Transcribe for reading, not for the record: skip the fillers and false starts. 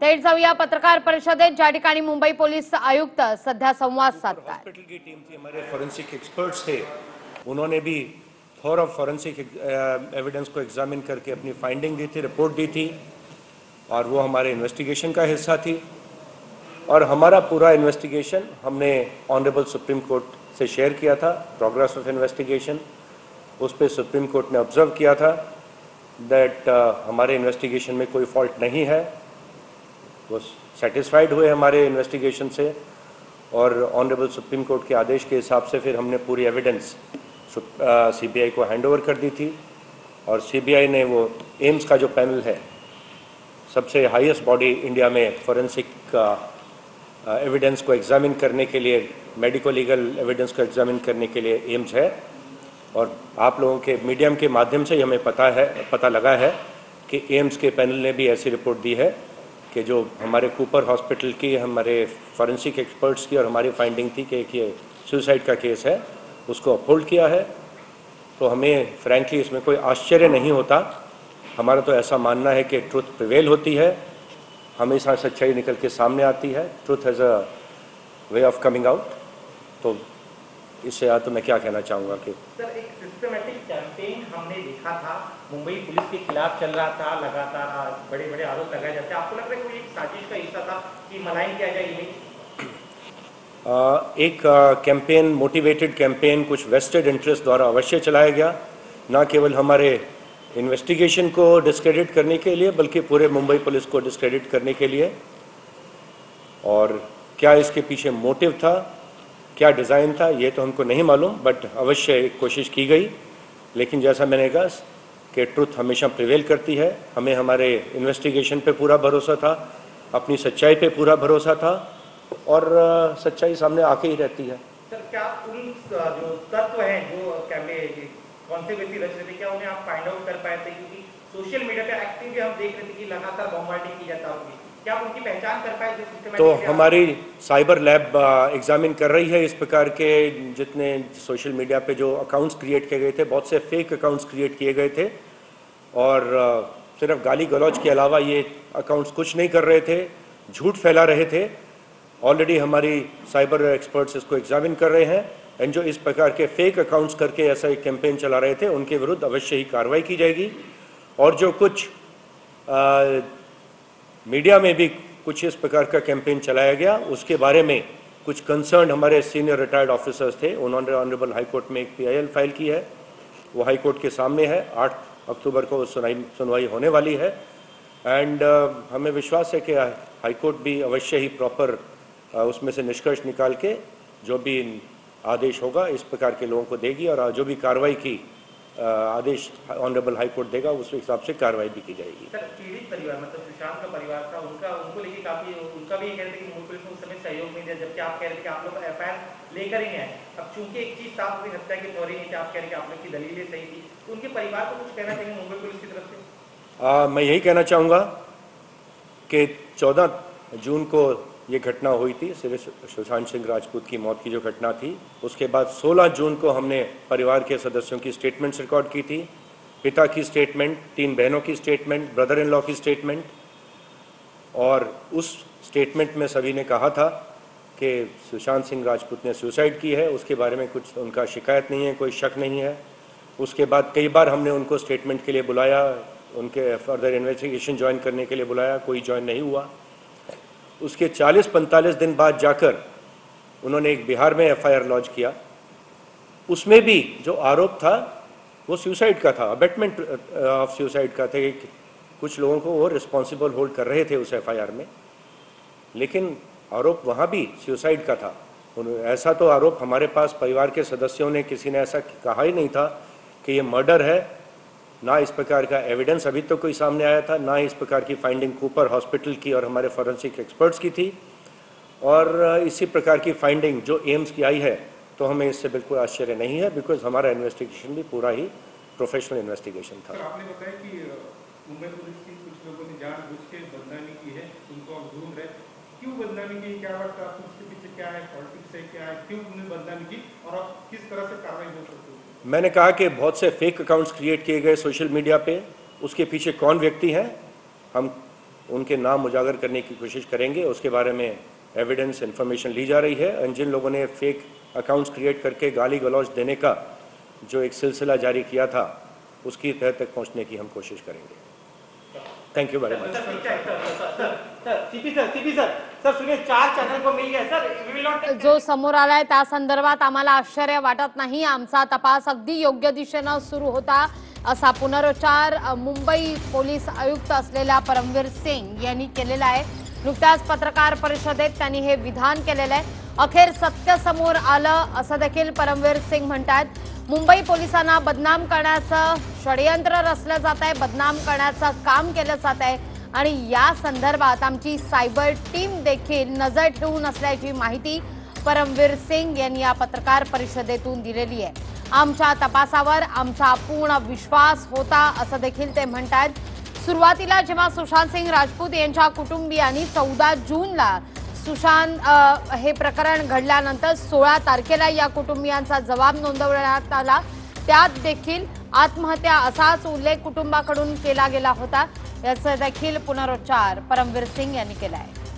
थेट जाऊया पत्रकार परिषदेत, ज्या ठिकाणी मुंबई पोलीस आयुक्त सध्या संवाद साधतात। हॉस्पिटल की टीम थी, हमारे फॉरेंसिक एक्सपर्ट्स थे, उन्होंने भी थोड़ा फॉरेंसिक एविडेंस को एग्जामिन करके अपनी फाइंडिंग दी थी, रिपोर्ट दी थी, और वो हमारे इन्वेस्टिगेशन का हिस्सा थी। और हमारा पूरा इन्वेस्टिगेशन हमने ऑनरेबल सुप्रीम कोर्ट से शेयर किया था, प्रोग्रेस ऑफ इन्वेस्टिगेशन। उस पर सुप्रीम कोर्ट ने ऑब्जर्व किया था दैट हमारे इन्वेस्टिगेशन में कोई फॉल्ट नहीं है, वो सेटिस्फाइड हुए हमारे इन्वेस्टिगेशन से, और ऑनरेबल सुप्रीम कोर्ट के आदेश के हिसाब से फिर हमने पूरी एविडेंस सीबीआई को हैंडओवर कर दी थी। और सीबीआई ने वो एम्स का जो पैनल है, सबसे हाईएस्ट बॉडी इंडिया में फॉरेंसिक एविडेंस को एग्जामिन करने के लिए, मेडिको लीगल एविडेंस को एग्जामिन करने के लिए एम्स है। और आप लोगों के मीडियम के माध्यम से हमें पता लगा है कि एम्स के पैनल ने भी ऐसी रिपोर्ट दी है कि जो हमारे कूपर हॉस्पिटल की, हमारे फॉरेंसिक एक्सपर्ट्स की और हमारी फाइंडिंग थी कि एक ये सुसाइड का केस है, उसको अपहोल्ड किया है। तो हमें फ्रैंकली इसमें कोई आश्चर्य नहीं होता। हमारा तो ऐसा मानना है कि ट्रुथ प्रिवेल होती है, हमेशा सच्चाई निकल के सामने आती है, truth has a way of coming out. तो इससे यार तो मैं क्या कहना चाहूँगा कि सर, एक सिस्टमैटिक कैंपेन हमने देखा था, मुंबई पुलिस के खिलाफ चल रहा था, लगातार बड़े बड़े आरोप लगाए जाते हैं। आपको लग रहा है कि एक साजिश का हिस्सा था कि मलाइन किया जाए इमेज? एक कैंपेन, मोटिवेटेड कैंपेन कुछ वेस्टेड इंटरेस्ट द्वारा अवश्य चलाया गया, ना केवल हमारे इन्वेस्टिगेशन को डिस्क्रेडिट करने के लिए बल्कि पूरे मुंबई पुलिस को डिस्क्रेडिट करने के लिए। और क्या इसके पीछे मोटिव था, क्या डिज़ाइन था, ये तो हमको नहीं मालूम, बट अवश्य एक कोशिश की गई। लेकिन जैसा मैंने कहा कि ट्रुथ हमेशा प्रिवेल करती है। हमें हमारे इन्वेस्टिगेशन पे पूरा भरोसा था, अपनी सच्चाई पे पूरा भरोसा था, और सच्चाई सामने आके ही रहती है। सर, क्या उन जो तत्व हैं जो कौन से व्यक्ति रच रहे थे, क्या उन्हें आप फाइंड आउट कर पाए थे? क्योंकि सोशल मीडिया पे एक्टिव हम देख रहे थे कि लगातार बॉम्बार्डिंग की जाता होगी, क्या आप उनकी पहचान कर पाए थे? तो हमारी साइबर लैब एग्जामिन कर रही है इस प्रकार के जितने सोशल मीडिया पे जो अकाउंट्स क्रिएट किए गए थे, बहुत से फेक अकाउंट्स क्रिएट किए गए थे, और सिर्फ गाली गलौज के अलावा ये अकाउंट्स कुछ नहीं कर रहे थे, झूठ फैला रहे थे। ऑलरेडी हमारी साइबर एक्सपर्ट्स इसको एग्जामिन कर रहे हैं, एंड जो इस प्रकार के फेक अकाउंट्स करके ऐसा एक कैंपेन चला रहे थे उनके विरुद्ध अवश्य ही कार्रवाई की जाएगी। और जो कुछ मीडिया में भी कुछ इस प्रकार का कैंपेन चलाया गया, उसके बारे में कुछ कंसर्न हमारे सीनियर रिटायर्ड ऑफिसर्स थे, उन्होंने ऑनरेबल हाई कोर्ट में एक PIL फाइल की है, वो हाई कोर्ट के सामने है। 8 अक्टूबर को सुनवाई होने वाली है, एंड हमें विश्वास है कि हाई कोर्ट भी अवश्य ही प्रॉपर उसमें से निष्कर्ष निकाल के जो भी आदेश होगा इस प्रकार के लोगों को देगी, और जो भी कार्रवाई की आदेश ऑनरेबल हाई कोर्ट देगा उस हिसाब से कार्रवाई भी की जाएगी। सर, पीड़ित परिवार मतलब सुशांत का परिवार था, उनको लेके काफी, उनका भी ये कह रहे थे कि मुंबई पुलिस ने उस समय सहयोग नहीं दिया, जबकि आप कह रहे थे कि आप लोग FIR लेकर ही नहीं आए। अब चूंकि एक चीज साफ हुई, हत्या की थ्योरी नहीं थी, आप कह रहे हैं कि आप लोग की दलीलें सही थी, तो उनके परिवार को कुछ कहना चाहिए मुंबई पुलिस की तरफ से? मैं यही कहना चाहूँगा कि 14 जून को ये घटना हुई थी, सुशांत सिंह राजपूत की मौत की जो घटना थी, उसके बाद 16 जून को हमने परिवार के सदस्यों की स्टेटमेंट्स रिकॉर्ड की थी, पिता की स्टेटमेंट, 3 बहनों की स्टेटमेंट, ब्रदर इन लॉ की स्टेटमेंट। और उस स्टेटमेंट में सभी ने कहा था कि सुशांत सिंह राजपूत ने सुसाइड की है, उसके बारे में कुछ उनका शिकायत नहीं है, कोई शक नहीं है। उसके बाद कई बार हमने उनको स्टेटमेंट के लिए बुलाया, उनके फर्दर इन्वेस्टिगेशन ज्वाइन करने के लिए बुलाया, कोई ज्वाइन नहीं हुआ। उसके 40-45 दिन बाद जाकर उन्होंने एक बिहार में FIR लॉन्च किया, उसमें भी जो आरोप था वो सुसाइड का था, अबेटमेंट ऑफ सुसाइड का था। कुछ लोगों को वो रिस्पॉन्सिबल होल्ड कर रहे थे उस FIR में, लेकिन आरोप वहाँ भी सुसाइड का था। ऐसा तो आरोप हमारे पास परिवार के सदस्यों ने, किसी ने ऐसा कहा ही नहीं था कि ये मर्डर है, ना इस प्रकार का एविडेंस अभी तो कोई सामने आया था, ना इस प्रकार की फाइंडिंग कूपर हॉस्पिटल की और हमारे फॉरेंसिक एक्सपर्ट्स की थी। और इसी प्रकार की फाइंडिंग जो एम्स की आई है, तो हमें इससे बिल्कुल आश्चर्य नहीं है, बिकॉज हमारा इन्वेस्टिगेशन भी पूरा ही प्रोफेशनल इन्वेस्टिगेशन था। आपने बताया कि मुंबई पुलिस की कुछ लोगों ने जानबूझ के बदनामी की है, उनको अब ढूंढ रहे, क्यों बदनामी की, क्या लगता है आपको उसके पीछे क्या है, पॉलिटिक्स है क्या है, क्यों उन्होंने बदनामी की, और अब किस तरह से कार्रवाई हो सकती है? मैंने कहा कि बहुत से फेक अकाउंट्स क्रिएट किए गए सोशल मीडिया पे, उसके पीछे कौन व्यक्ति हैं हम उनके नाम उजागर करने की कोशिश करेंगे। उसके बारे में एविडेंस इन्फॉर्मेशन ली जा रही है। और जिन लोगों ने फेक अकाउंट्स क्रिएट करके गाली गलौज देने का जो एक सिलसिला जारी किया था, उसकी तह तक पहुंचने की हम कोशिश करेंगे। Thank you very much. CP sir सुनिए, 4 चॅनल को मिल गया सर, वी विल नॉट जो समोर आलाय त्या संदर्भात आम्हाला आश्चर्य वाटत नाही। आमचा तपास अगदी योग्य दिशेनं सुरू होता, असा पुनरुच्चार मुंबई पोलीस आयुक्त असलेल्या परमवीर सिंग यांनी केलेला आहे। नुकत्याच पत्रकार परिषदेत त्यांनी हे विधान केलेलं आहे। अखेर सत्य समोर आलं असं देखील परमवीर सिंग म्हणतात। मुंबई पोलिसांना बदनाम करण्याचं षडयंत्र रचलं जात आहे, बदनाम करण्याचं काम केलं जात आहे आणि या संदर्भात आमची सायबर टीम देखील नजर ठेवून असल्याची माहिती परमवीर सिंग यांनी या पत्रकार परिषदेतून दिलेली आहे। आमच्या तपासावर आमचा पूर्ण विश्वास होता असं देखील ते म्हणतात। सुरुवातीला जेव्हा सुशांत सिंग राजपूत यांच्या कुटुंबियांनी 14 जूनला सुशांत हे प्रकरण घडल्यानंतर 16 तारखेला या कुटुंबियांचा जबाब नोंदवण्यात आला, त्यात देखील आत्महत्या असाच उल्लेख कुटुंबाकडून केला गेला होता। याचा देखील पुनरुच्चार परमवीर सिंग यांनी केला आहे।